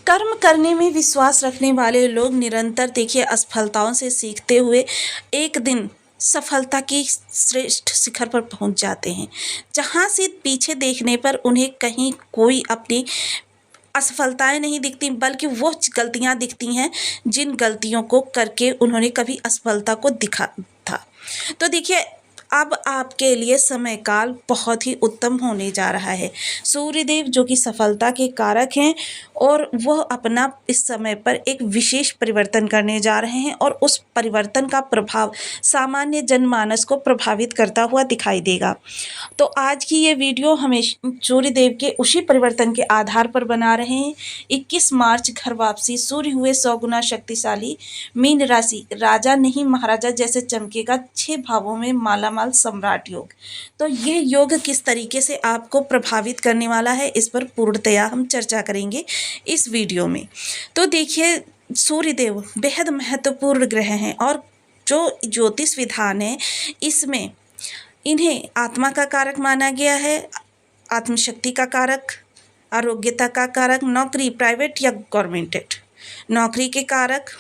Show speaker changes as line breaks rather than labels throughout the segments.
कर्म करने में विश्वास रखने वाले लोग निरंतर देखिए असफलताओं से सीखते हुए एक दिन सफलता की श्रेष्ठ शिखर पर पहुंच जाते हैं। जहां से पीछे देखने पर उन्हें कहीं कोई अपनी असफलताएं नहीं दिखती, बल्कि वो गलतियां दिखती हैं जिन गलतियों को करके उन्होंने कभी असफलता को दिखा था। तो देखिए, अब आपके लिए समय काल बहुत ही उत्तम होने जा रहा है। सूर्यदेव जो कि सफलता के कारक हैं, और वह अपना इस समय पर एक विशेष परिवर्तन करने जा रहे हैं, और उस परिवर्तन का प्रभाव सामान्य जनमानस को प्रभावित करता हुआ दिखाई देगा। तो आज की ये वीडियो हमें सूर्यदेव के उसी परिवर्तन के आधार पर बना रहे हैं। 21 मार्च घर वापसी, सूर्य हुए 100 गुना शक्तिशाली, मीन राशि, राजा नहीं महाराजा जैसे चमकेगा, 6 भावों में मालामाल सम्राट योग। तो ये योग किस तरीके से आपको प्रभावित करने वाला है, इस पर पूर्णतया हम चर्चा करेंगे इस वीडियो में। तो देखिए, सूर्यदेव बेहद महत्वपूर्ण ग्रह हैं, और जो ज्योतिष विधान है इसमें इन्हें आत्मा का कारक माना गया है, आत्मशक्ति का कारक, आरोग्यता का कारक, नौकरी प्राइवेट या गवर्नमेंटेड, नौकरी के कारक,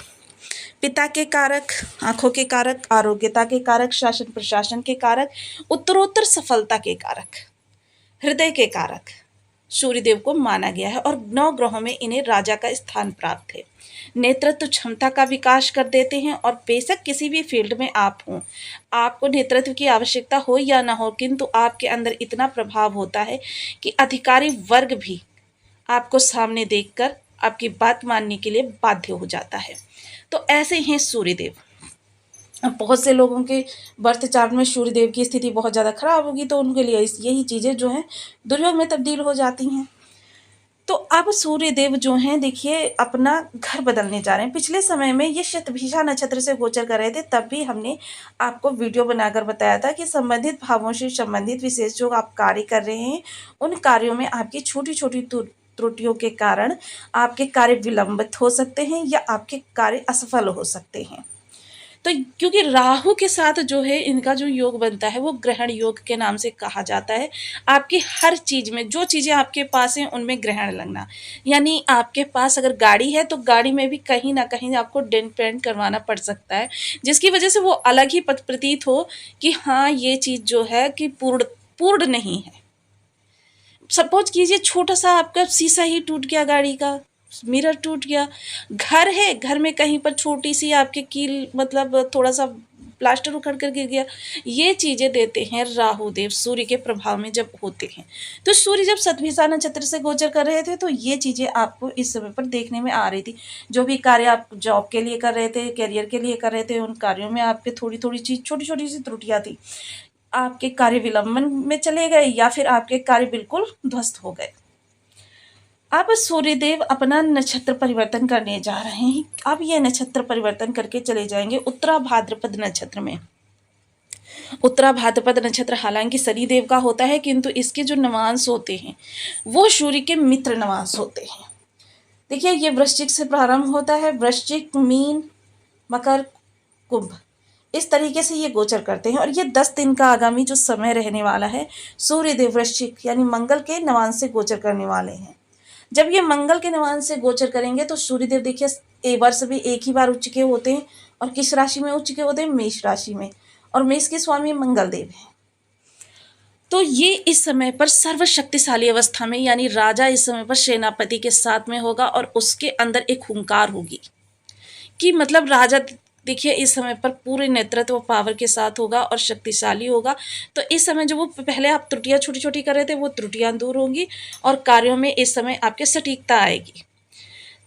पिता के कारक, आंखों के कारक, आरोग्यता के कारक, शासन प्रशासन के कारक, उत्तरोत्तर सफलता के कारक, हृदय के कारक सूर्यदेव को माना गया है। और 9 ग्रहों में इन्हें राजा का स्थान प्राप्त है। नेतृत्व क्षमता का विकास कर देते हैं, और बेशक किसी भी फील्ड में आप हों, आपको नेतृत्व की आवश्यकता हो या ना हो, किंतु आपके अंदर इतना प्रभाव होता है कि अधिकारी वर्ग भी आपको सामने देखकर आपकी बात मानने के लिए बाध्य हो जाता है। तो ऐसे हैं सूर्यदेव। अब बहुत से लोगों के बर्थ चार्ट में सूर्यदेव की स्थिति बहुत ज़्यादा खराब होगी, तो उनके लिए यही चीज़ें जो हैं दुर्योग में तब्दील हो जाती हैं। तो अब सूर्यदेव जो हैं देखिए अपना घर बदलने जा रहे हैं। पिछले समय में ये शतभिषा नक्षत्र से गोचर कर रहे थे, तब भी हमने आपको वीडियो बनाकर बताया था कि संबंधित भावों से संबंधित विशेष जो आप कार्य कर रहे हैं, उन कार्यों में आपकी छोटी छोटी त्रुटियों के कारण आपके कार्य विलंबित हो सकते हैं, या आपके कार्य असफल हो सकते हैं। तो क्योंकि राहु के साथ जो है इनका जो योग बनता है वो ग्रहण योग के नाम से कहा जाता है। आपकी हर चीज़ में जो चीज़ें आपके पास हैं उनमें ग्रहण लगना, यानी आपके पास अगर गाड़ी है तो गाड़ी में भी कहीं ना कहीं आपको डेंट पेंट करवाना पड़ सकता है, जिसकी वजह से वो अलग ही प्रतीत हो कि हाँ ये चीज़ जो है कि पूर्ण नहीं है। सपोज कीजिए छोटा सा आपका शीशा ही टूट गया, गाड़ी का मिरर टूट गया, घर है, घर में कहीं पर छोटी सी आपके कील मतलब थोड़ा सा प्लास्टर उखड़ कर गिर गया। ये चीज़ें देते हैं राहु देव सूर्य के प्रभाव में जब होते हैं। तो सूर्य जब शतभिषा नक्षत्र से गोचर कर रहे थे, तो ये चीज़ें आपको इस समय पर देखने में आ रही थी। जो भी कार्य आप जॉब के लिए कर रहे थे, करियर के लिए कर रहे थे, उन कार्यों में आपके थोड़ी थोड़ी चीज़ छोटी छोटी सी त्रुटियाँ थी। आपके कार्य विलंबन में चले गए, या फिर आपके कार्य बिल्कुल ध्वस्त हो गए। अब सूर्यदेव अपना नक्षत्र परिवर्तन करने जा रहे हैं। अब ये नक्षत्र परिवर्तन करके चले जाएंगे उत्तरा भाद्रपद नक्षत्र में। उत्तरा भाद्रपद नक्षत्र हालांकि शनिदेव का होता है, किंतु इसके जो नवांश होते हैं वो सूर्य के मित्र नवांश होते हैं। देखिए, ये वृश्चिक से प्रारंभ होता है, वृश्चिक, मीन, मकर, कुंभ, इस तरीके से ये गोचर करते हैं। और ये 10 दिन का आगामी जो समय रहने वाला है, सूर्यदेव वृश्चिक यानी मंगल के नवांश से गोचर करने वाले हैं। जब ये मंगल के नवांश से गोचर करेंगे तो सूर्यदेव देखिए वर्ष में एक ही बार उच्च के होते हैं, और किस राशि में उच्च के होते हैं? मेष राशि में, और मेष के स्वामी मंगल देव हैं। तो ये इस समय पर सर्वशक्तिशाली अवस्था में, यानी राजा इस समय पर सेनापति के साथ में होगा, और उसके अंदर एक हुंकार होगी कि मतलब राजा देखिए इस समय पर पूरे नेतृत्व पावर के साथ होगा और शक्तिशाली होगा। तो इस समय जो वो पहले आप त्रुटियां छोटी छोटी कर रहे थे वो त्रुटियां दूर होंगी, और कार्यों में इस समय आपके सटीकता आएगी।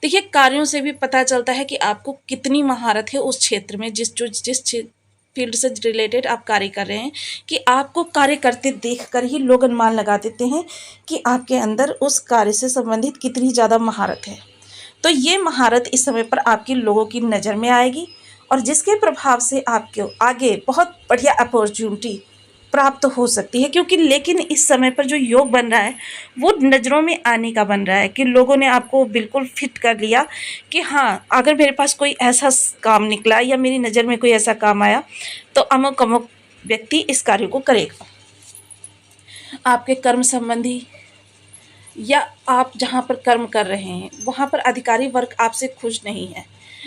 देखिए, कार्यों से भी पता चलता है कि आपको कितनी महारत है उस क्षेत्र में, जिस फील्ड से रिलेटेड आप कार्य कर रहे हैं, कि आपको कार्य करते देख कर ही लोग अनुमान लगा देते हैं कि आपके अंदर उस कार्य से संबंधित कितनी ज़्यादा महारत है। तो ये महारत इस समय पर आपकी लोगों की नज़र में आएगी, और जिसके प्रभाव से आपको आगे बहुत बढ़िया अपॉर्चुनिटी प्राप्त हो सकती है। क्योंकि लेकिन इस समय पर जो योग बन रहा है वो नज़रों में आने का बन रहा है, कि लोगों ने आपको बिल्कुल फिट कर लिया कि हाँ, अगर मेरे पास कोई ऐसा काम निकला या मेरी नज़र में कोई ऐसा काम आया तो अमुक अमुक व्यक्ति इस कार्य को करेगा। आपके कर्म संबंधी या आप जहाँ पर कर्म कर रहे हैं वहाँ पर अधिकारी वर्ग आपसे खुश नहीं है,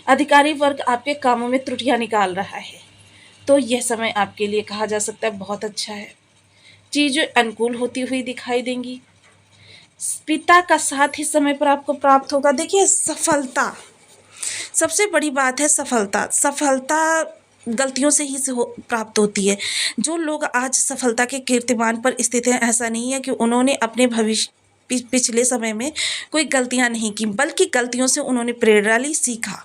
अधिकारी वर्ग आपके कामों में त्रुटियां निकाल रहा है, तो यह समय आपके लिए कहा जा सकता है बहुत अच्छा है। चीज़ें अनुकूल होती हुई दिखाई देंगी। पिता का साथ ही समय पर आपको प्राप्त होगा। देखिए, सफलता सबसे बड़ी बात है। सफलता सफलता गलतियों से ही प्राप्त होती है। जो लोग आज सफलता के कीर्तिमान पर स्थित हैं, ऐसा नहीं है कि उन्होंने अपने भविष्य पिछले समय में कोई गलतियां नहीं की, बल्कि गलतियों से उन्होंने प्रेरणा ली, सीखा।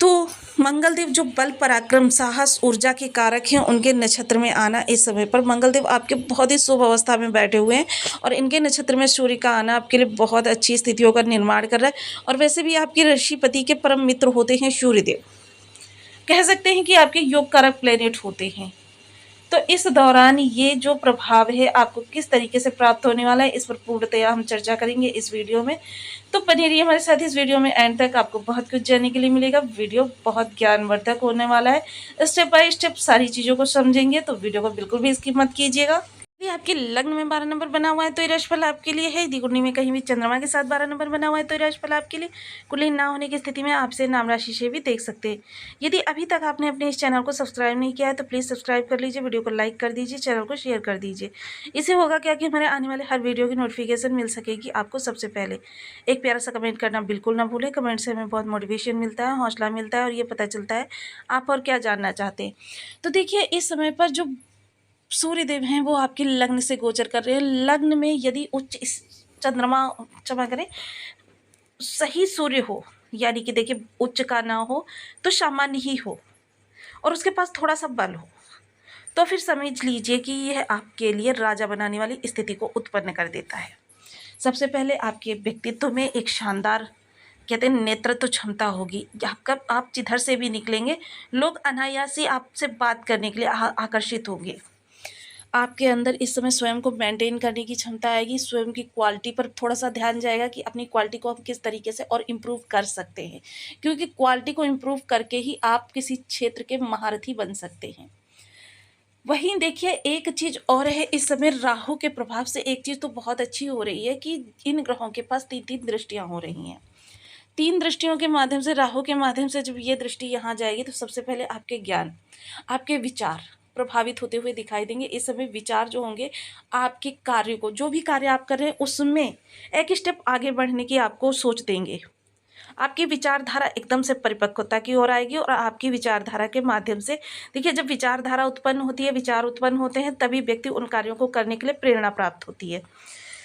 तो मंगलदेव जो बल, पराक्रम, साहस, ऊर्जा के कारक हैं, उनके नक्षत्र में आना इस समय पर मंगलदेव आपके बहुत ही शुभ अवस्था में बैठे हुए हैं, और इनके नक्षत्र में सूर्य का आना आपके लिए बहुत अच्छी स्थितियों का निर्माण कर रहा है। और वैसे भी आपके ऋषिपति के परम मित्र होते हैं सूर्यदेव, कह सकते हैं कि आपके योग कारक प्लेनेट होते हैं। तो इस दौरान ये जो प्रभाव है आपको किस तरीके से प्राप्त होने वाला है, इस पर पूर्णतया हम चर्चा करेंगे इस वीडियो में। तो बने रहिए हमारे साथ इस वीडियो में, एंड तक आपको बहुत कुछ जानने के लिए मिलेगा। वीडियो बहुत ज्ञानवर्धक होने वाला है, स्टेप बाय स्टेप सारी चीज़ों को समझेंगे, तो वीडियो को बिल्कुल भी स्किप मत कीजिएगा। यदि आपके लग्न में 12 नंबर बना हुआ है तो ये राशिफल आपके लिए है। यदि कुंडली में कहीं भी चंद्रमा के साथ 12 नंबर बना हुआ है तो ये राशिफल आपके लिए। कुंडली ना होने की स्थिति में आपसे नाम राशि से भी देख सकते हैं। यदि अभी तक आपने अपने इस चैनल को सब्सक्राइब नहीं किया है तो प्लीज़ सब्सक्राइब कर लीजिए, वीडियो को लाइक कर दीजिए, चैनल को शेयर कर दीजिए। इससे होगा क्या कि हमारे आने वाले हर वीडियो की नोटिफिकेशन मिल सकेगी आपको सबसे पहले। एक प्यारा सा कमेंट करना बिल्कुल ना भूलें, कमेंट से हमें बहुत मोटिवेशन मिलता है, हौसला मिलता है, और ये पता चलता है आप और क्या जानना चाहते हैं। तो देखिए, इस समय पर जो सूर्यदेव हैं वो आपके लग्न से गोचर कर रहे हैं। लग्न में यदि उच्च चंद्रमा, क्षमा करें, सही सूर्य हो, यानी कि देखिए उच्च का ना हो तो सामान्य ही हो, और उसके पास थोड़ा सा बल हो, तो फिर समझ लीजिए कि यह आपके लिए राजा बनाने वाली स्थिति को उत्पन्न कर देता है। सबसे पहले आपके व्यक्तित्व में एक शानदार, कहते हैं, नेतृत्व क्षमता होगी। आपका, आप जिधर से भी निकलेंगे लोग अनायास ही आपसे बात करने के लिए आकर्षित होंगे। आपके अंदर इस समय स्वयं को मेंटेन करने की क्षमता आएगी, स्वयं की क्वालिटी पर थोड़ा सा ध्यान जाएगा कि अपनी क्वालिटी को आप किस तरीके से और इम्प्रूव कर सकते हैं, क्योंकि क्वालिटी को इम्प्रूव करके ही आप किसी क्षेत्र के महारथी बन सकते हैं। वहीं देखिए, एक चीज़ और है, इस समय राहु के प्रभाव से एक चीज़ तो बहुत अच्छी हो रही है कि इन ग्रहों के पास 3-3 दृष्टियाँ हो रही हैं। 3 दृष्टियों के माध्यम से, राहु के माध्यम से जब ये दृष्टि यहाँ जाएगी तो सबसे पहले आपके ज्ञान, आपके विचार प्रभावित होते हुए दिखाई देंगे। इस समय विचार जो होंगे आपके कार्य को, जो भी कार्य आप कर रहे हैं उसमें एक स्टेप आगे बढ़ने की आपको सोच देंगे। आपकी विचारधारा एकदम से परिपक्वता की ओर आएगी, और आपकी विचारधारा के माध्यम से, देखिए, जब विचारधारा उत्पन्न होती है, विचार उत्पन्न होते हैं, तभी व्यक्ति उन कार्यों को करने के लिए प्रेरणा प्राप्त होती है।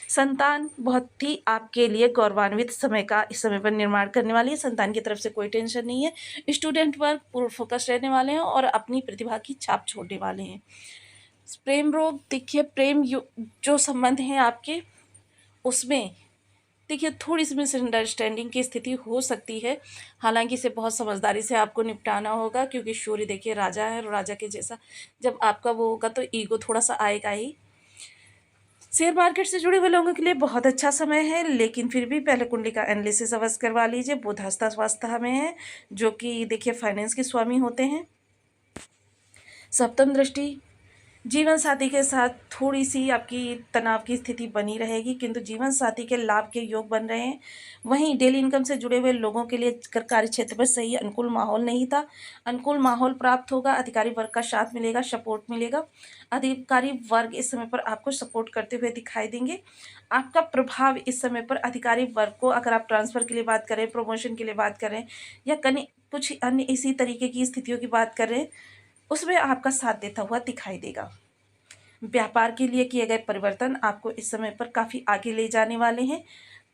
संतान बहुत ही आपके लिए गौरवान्वित समय का इस समय पर निर्माण करने वाली है। संतान की तरफ से कोई टेंशन नहीं है। स्टूडेंट वर्ग पूर्ण फोकस रहने वाले हैं और अपनी प्रतिभा की छाप छोड़ने वाले हैं। प्रेम रोग, देखिए, जो संबंध हैं आपके, उसमें देखिए थोड़ी सी मिसअंडरस्टैंडिंग की स्थिति हो सकती है। हालांकि इसे बहुत समझदारी से आपको निपटाना होगा, क्योंकि सूर्य देखिए राजा है, और राजा के जैसा जब आपका वो होगा तो ईगो थोड़ा सा आएगा ही। शेयर मार्केट से जुड़े हुए लोगों के लिए बहुत अच्छा समय है, लेकिन फिर भी पहले कुंडली का एनालिसिस अवश्य करवा लीजिए। बुध हस्ता स्वास्थ्य में है, जो कि देखिए फाइनेंस के स्वामी होते हैं। सप्तम दृष्टि, जीवन साथी के साथ थोड़ी सी आपकी तनाव की स्थिति बनी रहेगी, किंतु जीवन साथी के लाभ के योग बन रहे हैं। वहीं डेली इनकम से जुड़े हुए लोगों के लिए कार्य क्षेत्र पर सही अनुकूल माहौल नहीं था, अनुकूल माहौल प्राप्त होगा। अधिकारी वर्ग का साथ मिलेगा, सपोर्ट मिलेगा। अधिकारी वर्ग इस समय पर आपको सपोर्ट करते हुए दिखाई देंगे। आपका प्रभाव इस समय पर अधिकारी वर्ग को, अगर आप ट्रांसफ़र के लिए बात करें, प्रमोशन के लिए बात करें, या कहीं कुछ अन्य इसी तरीके की स्थितियों की बात करें, उसमें आपका साथ देता हुआ दिखाई देगा। व्यापार के लिए किए गए परिवर्तन आपको इस समय पर काफ़ी आगे ले जाने वाले हैं,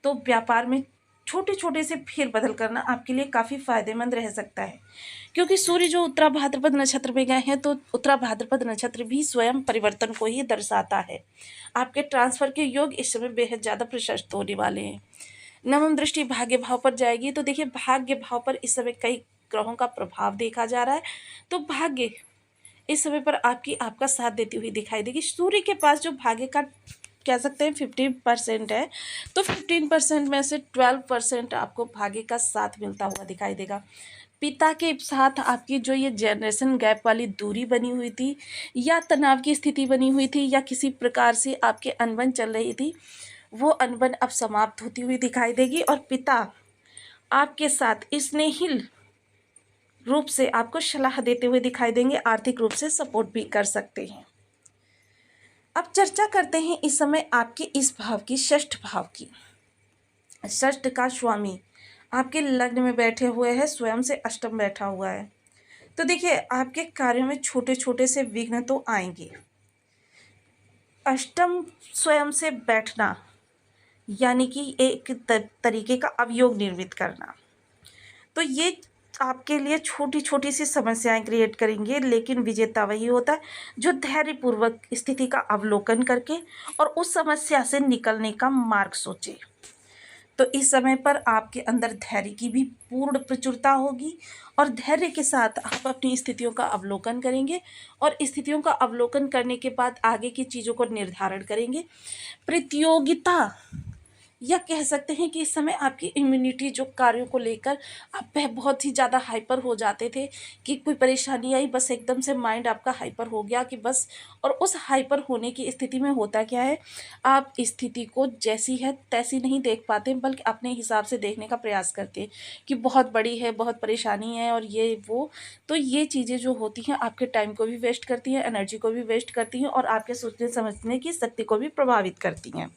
तो व्यापार में छोटे छोटे से फेरबदल करना आपके लिए काफ़ी फायदेमंद रह सकता है, क्योंकि सूर्य जो उत्तरा भाद्रपद नक्षत्र में गए हैं, तो उत्तरा भाद्रपद नक्षत्र भी स्वयं परिवर्तन को ही दर्शाता है। आपके ट्रांसफ़र के योग इस समय बेहद ज़्यादा प्रशस्त होने वाले हैं। नवम दृष्टि भाग्य भाव पर जाएगी, तो देखिए भाग्य भाव पर इस समय कई ग्रहों का प्रभाव देखा जा रहा है, तो भाग्य इस समय पर आपका साथ देती हुई दिखाई देगी। सूर्य के पास जो भाग्य का, कह सकते हैं, 15% है, तो 15% में से 12% आपको भाग्य का साथ मिलता हुआ दिखाई देगा। पिता के साथ आपकी जो ये जनरेशन गैप वाली दूरी बनी हुई थी, या तनाव की स्थिति बनी हुई थी, या किसी प्रकार से आपके अनबन चल रही थी, वो अनबन अब समाप्त होती हुई दिखाई देगी और पिता आपके साथ स्नेहिल रूप से आपको सलाह देते हुए दिखाई देंगे, आर्थिक रूप से सपोर्ट भी कर सकते हैं। अब चर्चा करते हैं इस समय आपके इस भाव की, षष्ठ भाव की। षष्ठ का स्वामी आपके लग्न में बैठे हुए हैं, स्वयं से अष्टम बैठा हुआ है। तो देखिए आपके कार्यों में छोटे छोटे से विघ्न तो आएंगे। अष्टम स्वयं से बैठना यानी कि एक तरीके का अवयोग निर्मित करना, तो ये आपके लिए छोटी छोटी सी समस्याएं क्रिएट करेंगे, लेकिन विजेता वही होता है जो धैर्यपूर्वक स्थिति का अवलोकन करके और उस समस्या से निकलने का मार्ग सोचे। तो इस समय पर आपके अंदर धैर्य की भी पूर्ण प्रचुरता होगी और धैर्य के साथ आप अपनी स्थितियों का अवलोकन करेंगे और स्थितियों का अवलोकन करने के बाद आगे की चीज़ों को निर्धारण करेंगे। प्रतियोगिता या कह सकते हैं कि इस समय आपकी इम्यूनिटी जो कार्यों को लेकर आप बहुत ही ज़्यादा हाइपर हो जाते थे कि कोई परेशानी आई बस एकदम से माइंड आपका हाइपर हो गया कि बस, और उस हाइपर होने की स्थिति में होता क्या है, आप स्थिति को जैसी है तैसी नहीं देख पाते बल्कि अपने हिसाब से देखने का प्रयास करते हैं कि बहुत बड़ी है, बहुत परेशानी है और ये वो। तो ये चीज़ें जो होती हैं आपके टाइम को भी वेस्ट करती हैं, एनर्जी को भी वेस्ट करती हैं और आपके सोचने समझने की शक्ति को भी प्रभावित करती हैं।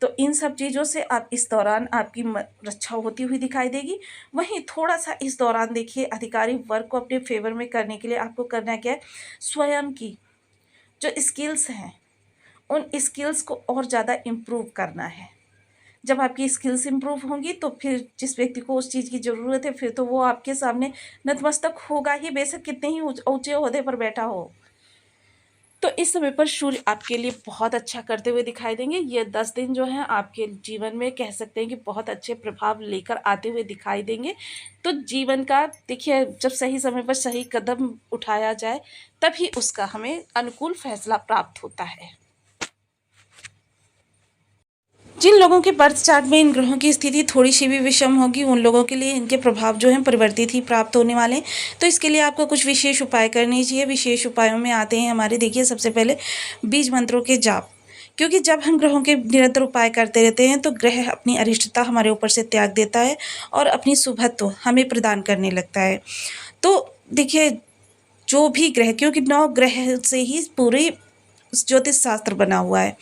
तो इन सब चीज़ों से आप इस दौरान आपकी रक्षा होती हुई दिखाई देगी। वहीं थोड़ा सा इस दौरान देखिए अधिकारी वर्ग को अपने फेवर में करने के लिए आपको करना क्या है, स्वयं की जो स्किल्स हैं उन स्किल्स को और ज़्यादा इम्प्रूव करना है। जब आपकी स्किल्स इम्प्रूव होंगी तो फिर जिस व्यक्ति को उस चीज़ की ज़रूरत है फिर तो वो आपके सामने नतमस्तक होगा ही, बेशक कितने ही ऊंचे ओहदे पर बैठा हो। तो इस समय पर सूर्य आपके लिए बहुत अच्छा करते हुए दिखाई देंगे। ये 10 दिन जो हैं आपके जीवन में कह सकते हैं कि बहुत अच्छे प्रभाव लेकर आते हुए दिखाई देंगे। तो जीवन का देखिए जब सही समय पर सही कदम उठाया जाए तभी उसका हमें अनुकूल फैसला प्राप्त होता है। जिन लोगों के बर्थ चार्ट में इन ग्रहों की स्थिति थोड़ी सी भी विषम होगी उन लोगों के लिए इनके प्रभाव जो हैं परिवर्तित ही प्राप्त होने वाले हैं। तो इसके लिए आपको कुछ विशेष उपाय करने चाहिए। विशेष उपायों में आते हैं हमारे, देखिए सबसे पहले बीज मंत्रों के जाप, क्योंकि जब हम ग्रहों के निरंतर उपाय करते रहते हैं तो ग्रह अपनी अरिष्टता हमारे ऊपर से त्याग देता है और अपनी शुभत्व हमें प्रदान करने लगता है। तो देखिए जो भी ग्रह, क्योंकि 9 ग्रह से ही पूरे ज्योतिष शास्त्र बना हुआ है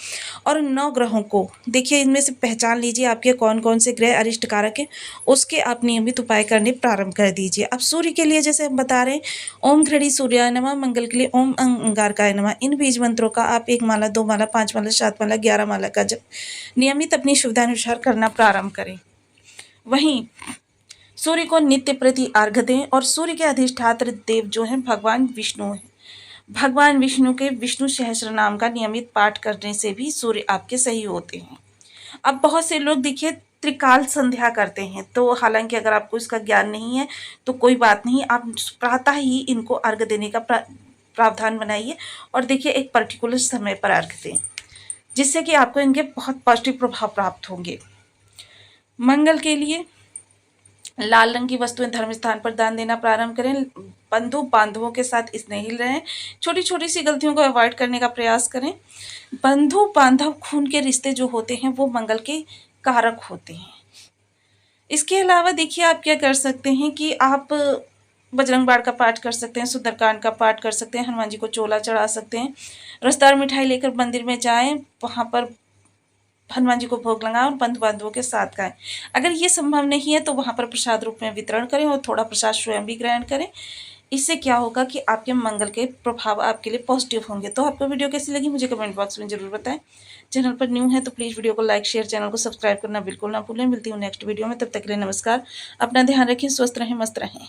और 9 ग्रहों को देखिए इनमें से पहचान लीजिए आपके कौन कौन से ग्रह अरिष्ट कारक हैं, उसके आप नियमित उपाय करने प्रारंभ कर दीजिए। अब सूर्य के लिए जैसे हम बता रहे हैं ओम घड़ी सूर्याय नमः, मंगल के लिए ओम अंगारकाय नमः। इन बीज मंत्रों का आप 1 माला 2 माला 5 माला 7 माला 11 माला का जब नियमित अपनी सुविधानुसार करना प्रारंभ करें। वहीं सूर्य को नित्य प्रति अर्घ्य दें और सूर्य के अधिष्ठात्र देव जो हैं भगवान विष्णु हैं। भगवान विष्णु के विष्णु सहस्त्र नाम का नियमित पाठ करने से भी सूर्य आपके सही होते हैं। अब बहुत से लोग देखिए त्रिकाल संध्या करते हैं, तो हालांकि अगर आपको इसका ज्ञान नहीं है तो कोई बात नहीं, आप प्रातः ही इनको अर्घ्य देने का प्रावधान बनाइए और देखिए एक पर्टिकुलर समय पर अर्घ्य दें, जिससे कि आपको इनके बहुत पॉजिटिव प्रभाव प्राप्त होंगे। मंगल के लिए लाल रंग की वस्तुएं धर्म स्थान पर दान देना प्रारंभ करें। बंधु बांधवों के साथ स्नेहिल रहें। छोटी छोटी सी गलतियों को अवॉइड करने का प्रयास करें। बंधु बांधव खून के रिश्ते जो होते हैं वो मंगल के कारक होते हैं। इसके अलावा देखिए आप क्या कर सकते हैं कि आप बजरंग बाण का पाठ कर सकते हैं, सुंदरकांड का पाठ कर सकते हैं, हनुमान जी को चोला चढ़ा सकते हैं, रसदार मिठाई लेकर मंदिर में जाएं, वहाँ पर हनुमान जी को भोग लगाएं और बंधु बांधवों के साथ खाएं। अगर ये संभव नहीं है तो वहाँ पर प्रसाद रूप में वितरण करें और थोड़ा प्रसाद स्वयं भी ग्रहण करें। इससे क्या होगा कि आपके मंगल के प्रभाव आपके लिए पॉजिटिव होंगे। तो आपको वीडियो कैसी लगी मुझे कमेंट बॉक्स में जरूर बताएं। चैनल पर न्यू है तो प्लीज़ वीडियो को लाइक शेयर, चैनल को सब्सक्राइब करना बिल्कुल ना भूलें। मिलती हूँ नेक्स्ट वीडियो में, तब तक के लिए नमस्कार। अपना ध्यान रखें, स्वस्थ रहें, मस्त रहें।